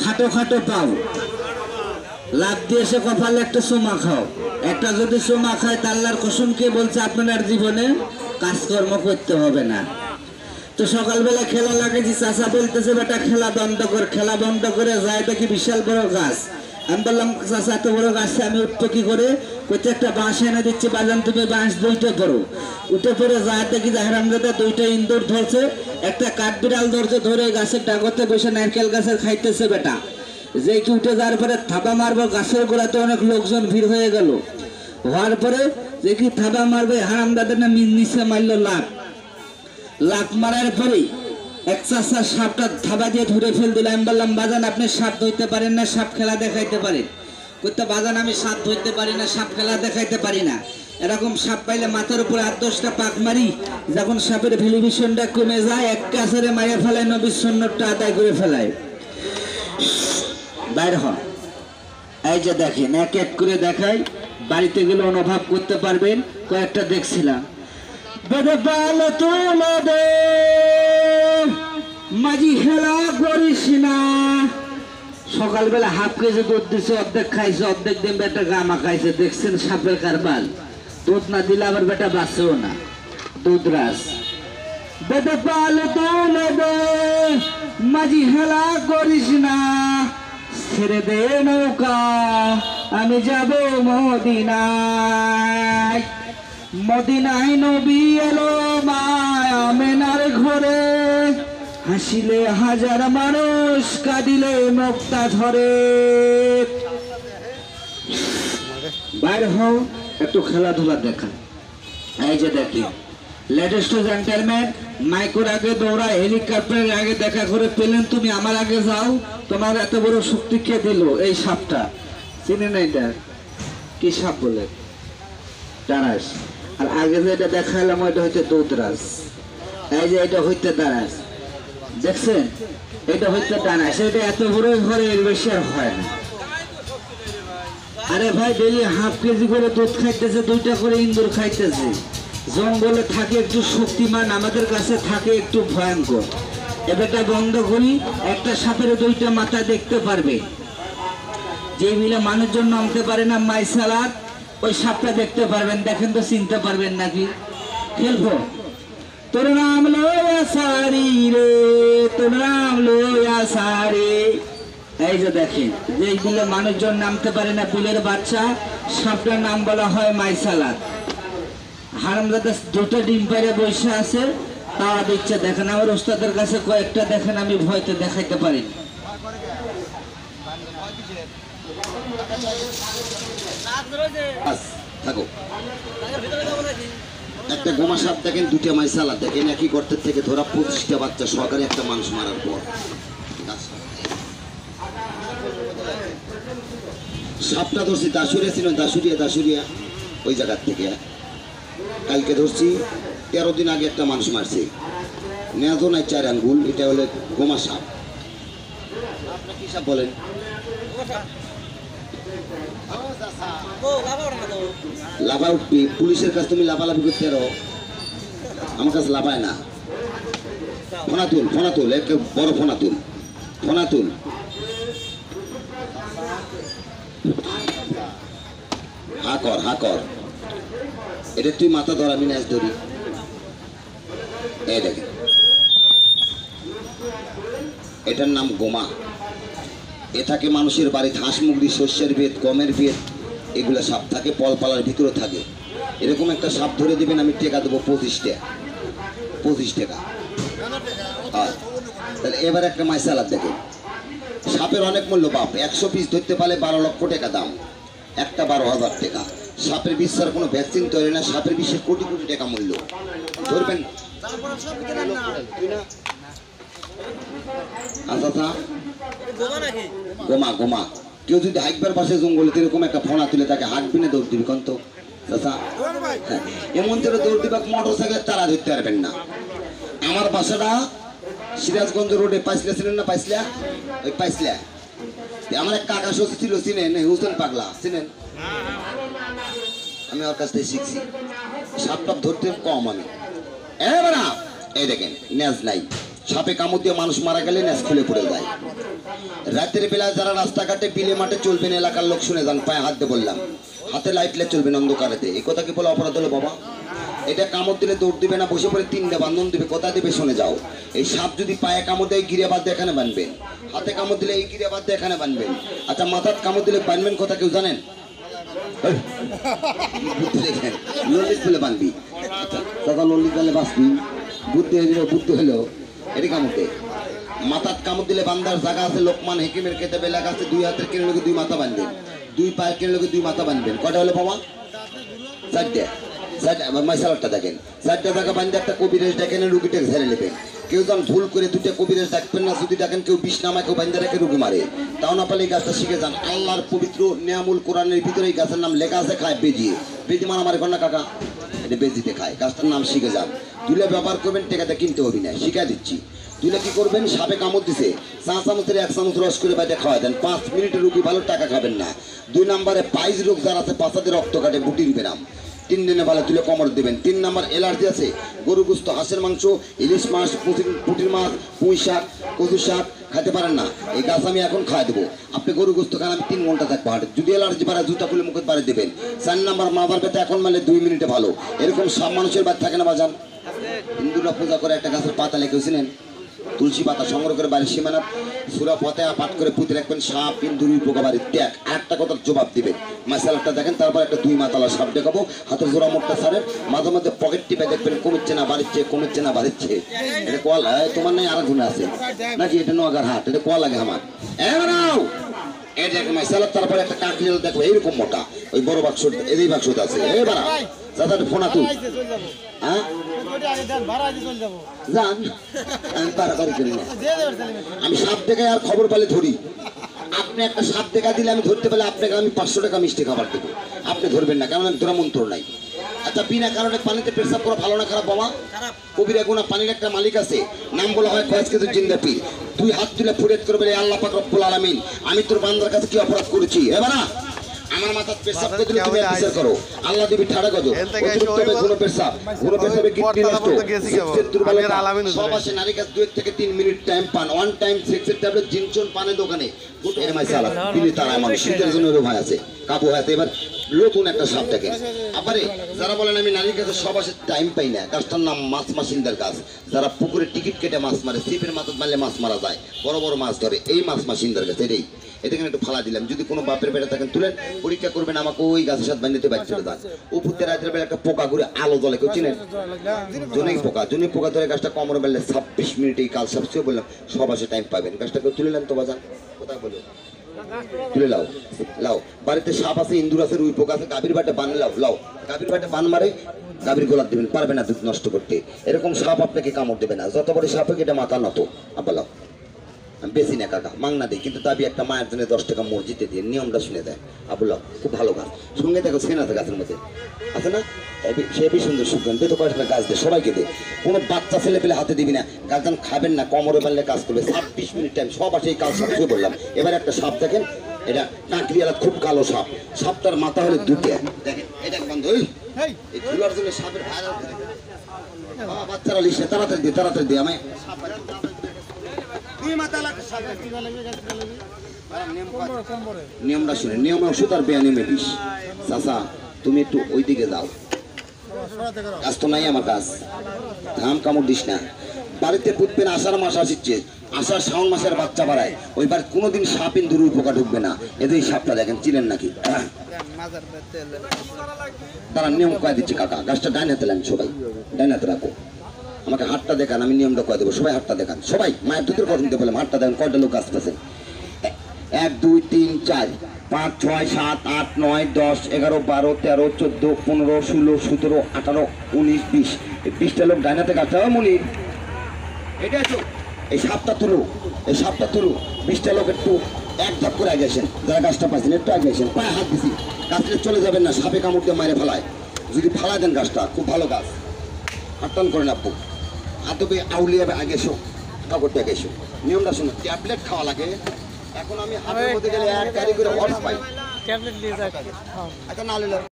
খাটো খাটো পাও, লাভ দিয়ে এসে কপালে একটা চুমা খাও। একটা যদি চুমা খায় তা আল্লাহর কসম কে বলছে আপনার জীবনে কাজকর্ম করতে হবে না। তো সকালবেলা খেলা লাগেছি, চাচা বলতেছে বেটা খেলা বন্ধ কর। খেলা বন্ধ করে যায় দেখি বিশাল বড় গাছ। আমি বললাম চাচা এত বড় গাছে আমি উঠবো কি করে? কোথায় একটা বাঁশ এনে দিচ্ছি, বাজান তুমি বাঁশ দুইটা করো। উঠে পড়ে যায় দেখি জাহেরামজাদা দুইটা ইন্দুর ধরছে, একটা কাঠবিড়াল ধরছে, ধরে গাছের ডাগতে বসে নারকেল গাছের খাইতেছে বেটা। যে কি উঠে যাওয়ার পরে থাবা মারবো, গাছের গোড়াতে অনেক লোকজন ভিড় হয়ে গেল। হওয়ার পরে যে কি থাবা মারবে, হারামজাদা না নিচে মারলো লাফ মারার পরে এক চাষা সাপটা থাবা দিয়ে ধরে ফেল দিল। আমি বললাম বাজান আপনি সাপ ধরতে পারেন না, সাপ খেলা দেখাইতে পারেন? করতে বাজান আমি সাপ ধরতে পারি না, সাপ খেলা দেখাইতে পারি না। এরকম সাপ পাইলে মাথার উপরে 8-10টা পাক মারি, যখন সাপের ভ্যালুয়েশনটা কমে যায় এক কাছারে মারে ফেলায়, নবীর সুন্নতটা আদায় করে ফেলায়। বাইর হন, এই যে দেখেন এক এক করে দেখাই, বাড়িতে গেলে অনুভব করতে পারবেন। কয়েকটা দেখছিলাম। মাঝি খেলা করিস না। সকালবেলা হাফ কেজি দুধ দিছে, অর্ধেক খাইছে, অর্ধেক দিন বেটা গামা খাইছে। দেখছেন সাপের কারবাল। দুধ না দিলে আবার বেটা বাঁচেও না, দুধ রাস। বেটা পাল মাঝি খেলা করিস না, ছেড়ে দে নৌকা আমি যাব মদিনায়। মদিনায় নবী এলো মা আমেনার ঘরে, হাসিলে হাজার মানুষ, কাঁদিলে মুক্তা ধরে। বাইর হও, একটু খেলাধুলা দেখা। এই যে দেখি লেটেস্ট জেন্টলম্যান, মাইকোর আগে দৌড়া, হেলিকপ্টারের আগে দেখা করে পেলেন তুমি, আমার আগে যাও। তোমার এত বড় শক্তি কে দিল? এই সাপটা চিনে না, এটা কি সাপ বলে? দাঁড়াস। আর আগে যে এটা দেখালাম ওইটা হইতে দুধরাজ। এই যে এটা হইতে দাঁড়াস, দেখছেন? এটা হইতে দাঁড়াস। এটা এত বড় ঘরে এর বেশি আর হয় না। আরে ভাই ডেলি হাফ কেজি করে দুধ খাইতেছে, 2টা করে ইন্দুর খাইতেছে। জঙ্গলে থাকে একটু শক্তিমান, আমাদের কাছে থাকে একটু ভয়ঙ্কর। এবারটা বন্ধ করি, একটা সাপের 2টা মাথা দেখতে পারবে। যে মিলে মানুষজন নামতে পারে না মাইসালাত, ওই সাপটা দেখতে পারবেন। দেখেন তো চিনতে পারবেন নাকি? খেলবো। তোর নাম লয়া সারি রে, তোর নাম লয়া সারি। এই যে দেখেন, যেগুলো মানুষজন নামতে পারে না, বিলের বাচ্চা, সাপটার নাম বলা হয় মাইসালাত। হারামজাদা 2টা ডিম পাইরে বসে আছে, তাওয়া দিচ্ছে। দেখেন আমার ওস্তাদের কাছে কয়েকটা দেখেন, আমি ভয়তে দেখাইতে পারি। থাকো, একটা গোমা সাপ দেখেন, 2টা মাইসালাত দেখেন, একই গর্তের থেকে ধরা 25টা বাচ্চা সহকারে একটা মানুষ মারার পর। সাপটা ধরছি দাসুরিয়া ছিল, দাসুরিয়া ওই জায়গার থেকে। কালকে ধরছি 13 দিন আগে একটা মানুষ মারছে, নেজো নাই 4 আঙ্গুল। এটা হলে গোমা সাপ। আপনার কি সাপ বলেন? লাভা উঠবি, পুলিশের কাছে তুমি লাভালাভি করতে পারো, আমার কাছে লাভায় না। ফোনা তুল, এক বড় ফোনা তুল। হা কর। এটা তুই মাথা ধর, আমি ন্যাস ধরি। এই দেখেন, এটার নাম গোমা। এ থাকে মানুষের বাড়িতে, হাঁস মুরগি, শস্যের বেত, গমের বেত, এগুলো সাপ থাকে, পলপালার ভিতরে থাকে। এরকম একটা সাপ ধরে দেবেন, আমি টাকা দেবো 25 টাকা। তাহলে এবার একটা মাইসালাত দেখেন। সাপের অনেক মূল্য বাপ, 100 পিস ধরতে পারলে 12 লক্ষ টাকা দাম, একটা 12,000 টাকা। সাপের বিষের কোনো ভ্যাকসিন তৈরি না, সাপের বিষের কোটি কোটি টাকা মূল্য। ধরবেন আচ্ছা, গোমা। কেউ যদি হাইকবার পাশে জঙ্গলে এরকম একটা ফোনা তুলে তাকে হাঁকবি না, দৌড় দিবি কন্ত চাচা? এমন করে দৌড় দিবা, মোটরসাইকেল তারা ধরতে পারবেন না। আমার বাসাটা সিরাজগঞ্জ রোডে, পাইসলা ছিলেন না? ওই পাইসলা আমার এক কাকা শ্বশুর ছিল, চিনেন? হুসেন পাগলা চিনেন? আমি ওর কাছ থেকে শিখছি। সাপ টাপ ধরতে কম আমি। এই দেখেন, নেজ নাই, সাপে কামড় দিয়ে মানুষ মারা গেলে ন্যাস খুলে পড়ে যায়। রাতের বেলা যারা রাস্তাঘাটে বিলে মাঠে চলবেন, এলাকার লোক শুনে যান, পায়ে হাত দিয়ে বললাম, হাতে লাইটলে চলবেন অন্ধকারেতে। এই কথা কি বলে অপরাধ হলো বাবা? এটা কামড় দিলে দৌড় দিবে না, বসে পড়ে 3 বান্ধন দিবে, কথা দিবে শুনে যাও। এই সাপ যদি পায়ে কামড় দেয় গিরে বাদ দিয়ে এখানে বাঁধবেন, হাতে কামড় দিলে এই গিরে বাদ দিয়ে এখানে বাঁধবেন। আচ্ছা মাথার কামড় দিলে বাঁধবেন কথা কেউ জানেন? বুদ্ধি দেখেন, লল্লিস বলে বাঁধবি। আচ্ছা দাদা লল্লিস দিলে বাঁচবি, বুদ্ধি হলো এটি কামড় দেয়। মাথার কামড় দিলে বান্ধার জায়গা আছে, লোকমান হেকিমের কেতাবে লেখা আছে 2 হাতের কেন লোকে 2 মাথা বাঁধবেন, 2 পায়ের কেন লোকে 2 মাথা বাঁধবেন। কটা হলো বাবা? 4টে। মাইসালটা দেখেন, 4টে জায়গা বাঁধতে একটা কবিরাজ দেখেন, রুগীটাকে ঝেড়ে নেবেন। কেউ যখন ভুল করে 2টা কবিরাজ ডাকবেন না, যদি ডাকেন কেউ বিষ নামায়, কেউ বাঁধতে রেখে রুগী মারে। তাও না পারলে এই গাছটা শিখে যান। আল্লাহর পবিত্র নিয়ামুল কোরআনের ভিতরে এই গাছের নাম লেখা আছে, খায় বেজিয়ে। বেজি মারামারি কর না কাকা, এটা বেজিতে খায়। গাছটার নাম শিখে যান, তুলে ব্যবহার করবেন, টেকাতে কিনতে হবে না, শিখাই দিচ্ছি। তুলে কি করবেন, সাপে কামড় দিছে 4 চামচের 1 চামচ রস করে বাইরে খাওয়া দেন, 5 মিনিটের রুগী ভালো, টাকা খাবেন না। 2 নম্বরে পাইজ রোগ যার আছে, পাছাতে রক্ত কাটে, বুটির বেরাম, 3 দিনে ভালো তুলে কোমর দেবেন। 3 নম্বর এলার্জি আছে, গরু গোস্ত, হাঁসের মাংস, ইলিশ মাছ, পুঁটির মাছ, পুঁই শাক, কচু শাক খাইতে পারেন না, এই গাছ আমি এখন খাওয়া দেবো। আপনি গরু গোস্ত খান, আমি 3 ঘন্টা থাকবো হাটে। যদি এলার্জি বাড়ে জুতা খুলে মুখে বাড়ি দেবেন। 4 নম্বর মাথার ব্যথা এখন মানে 2 মিনিটে ভালো। এরকম সব মানুষের বাদ থাকে না বাজান। হিন্দুরা পূজা করে একটা গাছের পাতা লেখেছিলেন, তুলসী পাতা সংগ্রহ করে বাড়ির সীমানা সুরা ফতেহা পাঠ করে পুঁতে রাখবেন, সাপ ইন্দুর উপকারী ত্যাগ। আরেকটা কথার জবাব দিবেন, মাসালাটা দেখেন, তারপর একটা 2 মাতালা সাপ দেখাবো, হাতের জোড়া মোটটা সারের, মাঝে মধ্যে পকেট টিপে দেখবেন কমছে না বাড়িচ্ছে, কমছে না বাড়িচ্ছে। এটা কোয়া তোমার নাই আর গুণে আছে নাকি? এটা নোয়াগার হাট, এটা কোয়া লাগে আমার। তারপরে একটা কাকরিয়াল দেখো এইরকম মোটা, ওই বড় বাক্স, এই বাক্সটা আছে। এবার দাদা ফোনা তুল, হ্যাঁ যান, আমি বাড়াবাড়ি করি না। আমি সাপ দেখাই আর খবর পেলে ধরি। আপনি একটা সাপ দেখা দিলে আমি ধরতে পেলে আপনাকে আমি 500 টাকা মিষ্টি খাবার দেবো, আপনি ধরবেন না, কারণ আমি ধরা মন্ত্র নাই। আচ্ছা বিনা কারণে পানিতে পেশাব করা ভালো না খারাপ বাবা? কবিরা গুনাহ। পানির একটা মালিক আছে, নাম বলা হয় কয়েক কেজি জিন্দা পীর। 2 হাত তুলে ফুরিয়াদ করবে, আল্লাহ পাক রব্বুল আলামিন, আমি তোর বান্দার কাছে কি অপরাধ করেছি? এবার আমার মাথার পেশাব করে দিলে তুমি বিচার করো, আল্লাহ দিবি ঠাড়া গজব। অতিরিক্ত গুণ পেশাব, গুণ পেশাবে কিডনি নষ্ট, সেক্সের দুর্বলতা সব আসে। নারী কাছে 2 থেকে 3 মিনিট টাইম পান, 1 টাইম সেক্সের ট্যাবলেট জিনচন পানে দোকানে এর মাই সালা তিনি তারা মানুষ শীতের জন্য ভয় আছে, কাবু হয়েছে। এবার নতুন একটা সাপ দেখেন। আবারে যারা বলেন আমি নারীর কাছে সব আসে টাইম পাই না, গাছটার নাম মাছ মাসিন্দার গাছ। যারা পুকুরে টিকিট কেটে মাছ মারে, ছিপের মাথা মারলে মাছ মারা যায়, বড় বড় মাছ ধরে, এই মাছ মাসিন্দার গাছ। এটাই এটাকে একটু ফালা দিলাম। যদি কোনো বাপের বেটা থাকেন তুলেন, পরীক্ষা করবেন, আমাকে ওই গাছের সাথে বান্ধিতে বাইক চলে যান। উপরতে রাতের বেলা একটা পোকা ঘুরে আলো জ্বলে, কেউ চিনেন? জনি পোকা ধরে গাছটা কোমরে বেললে 26 মিনিটেই কাল সবচেয়ে বললাম সব আসে টাইম পাবেন। গাছটা কেউ তুলে নেন তো বাজান, কোথায় বলো তুলে লাও লাও। বাড়িতে সাপ আছে, ইন্দুর আছে, রুই পোকা আছে, গাভীর বাটে বান লাও লাও। গাভীর বাটে বান মারে, গাভীর গোলাপ দেবেন, পারবে না দুধ নষ্ট করতে। এরকম সাপ আপনাকে কামড় দেবে না, যত বড় সাপ হোক, এটা মাথা নত। আব্বা লাও, বেশি না কাকা, মাংনা দিই, কিন্তু দাবি একটা মায়ের জন্য 10 টাকা মসজিদে দিয়ে, নিয়মটা শুনে দেয়। আবুল্লাহ খুব ভালো গাছ, সঙ্গে দেখো সেন আছে গাছের মধ্যে, আছে না? সে বেশ সুন্দর সুগন্ধ, তো কয়েকটা গাছ দেয়, সবাইকে দেয়। কোনো বাচ্চা ছেলে পেলে হাতে দিবি না, গাছদান খাবেন না, কোমরে বানলে কাজ করবে। 26 মিনিট টাইম, সব আসে এই কাল সবচেয়ে বললাম। এবার একটা সাপ দেখেন, এটা কাঁকড়িয়ালা, খুব কালো সাপ। সাপটার মাথা হলে 2টে, দেখেন এটা বন্ধ। এই ধুলার জন্য সাপের ভাইরাল বাচ্চারা লিখে তাড়াতাড়ি দিয়ে আমি নিয়মটা শুনে, নিয়ম ওষুধ আর বেআইনি বিষ। চাচা তুমি একটু ওই দিকে যাও, গাছ তো নাই আমার গাছ, ধাম কামড় দিস না। বাড়িতে পুতবেন, আষাঢ় মাস আসছে, আষাঢ় শ্রাবণ মাসের বাচ্চা বাড়ায়, ওইবার কোনোদিন সাপ ইন্দুর পোকা ঢুকবে না। এদের সাপটা দেখেন, চিনেন নাকি? তারা নিয়ম কয়ে দিচ্ছে কাকা, গাছটা ডাইন হাতে নেন, সবাই ডাইন হাতে রাখো। আমাকে হাতটা দেখান, আমি নিয়মটা কয়ে দেবো। সবাই হাতটা দেখান, সবাই মায়ের দুধের কথা দিতে বললাম, হাতটা দেখেন। কয়টা লোক আসতেছে? 1 2 3 4 5 6 7 8 9 10 11 12 13 14 15 16 17 18 19 20। 20টা লোক ডাইনাতে গাছটা মনি, এটা তো এই সাপটা তুলো, এই সাপটা তুলো। 20টা লোক একটু এক ধাপ করে আগে আসেন, যারা গাছটা পাইছেন একটু আগে আসেন, পায়ে হাত দিছি। গাছটা চলে যাবেন না, সাপে কামড় দিয়ে মারে ফেলায়। যদি ফালাই দেন, গাছটা খুব ভালো গাছ, হাটটান করেন আপু। হাতবে আউলিয়ে আগে এসো, কাপড়টা আগে এসো। নিয়মটা শুনো, ট্যাবলেট খাওয়া লাগে। এখন আমি হাতের মধ্যে গেলে 1 গাড়ি করে হর্স পাই, ট্যাবলেট নিয়ে যাই। আচ্ছা না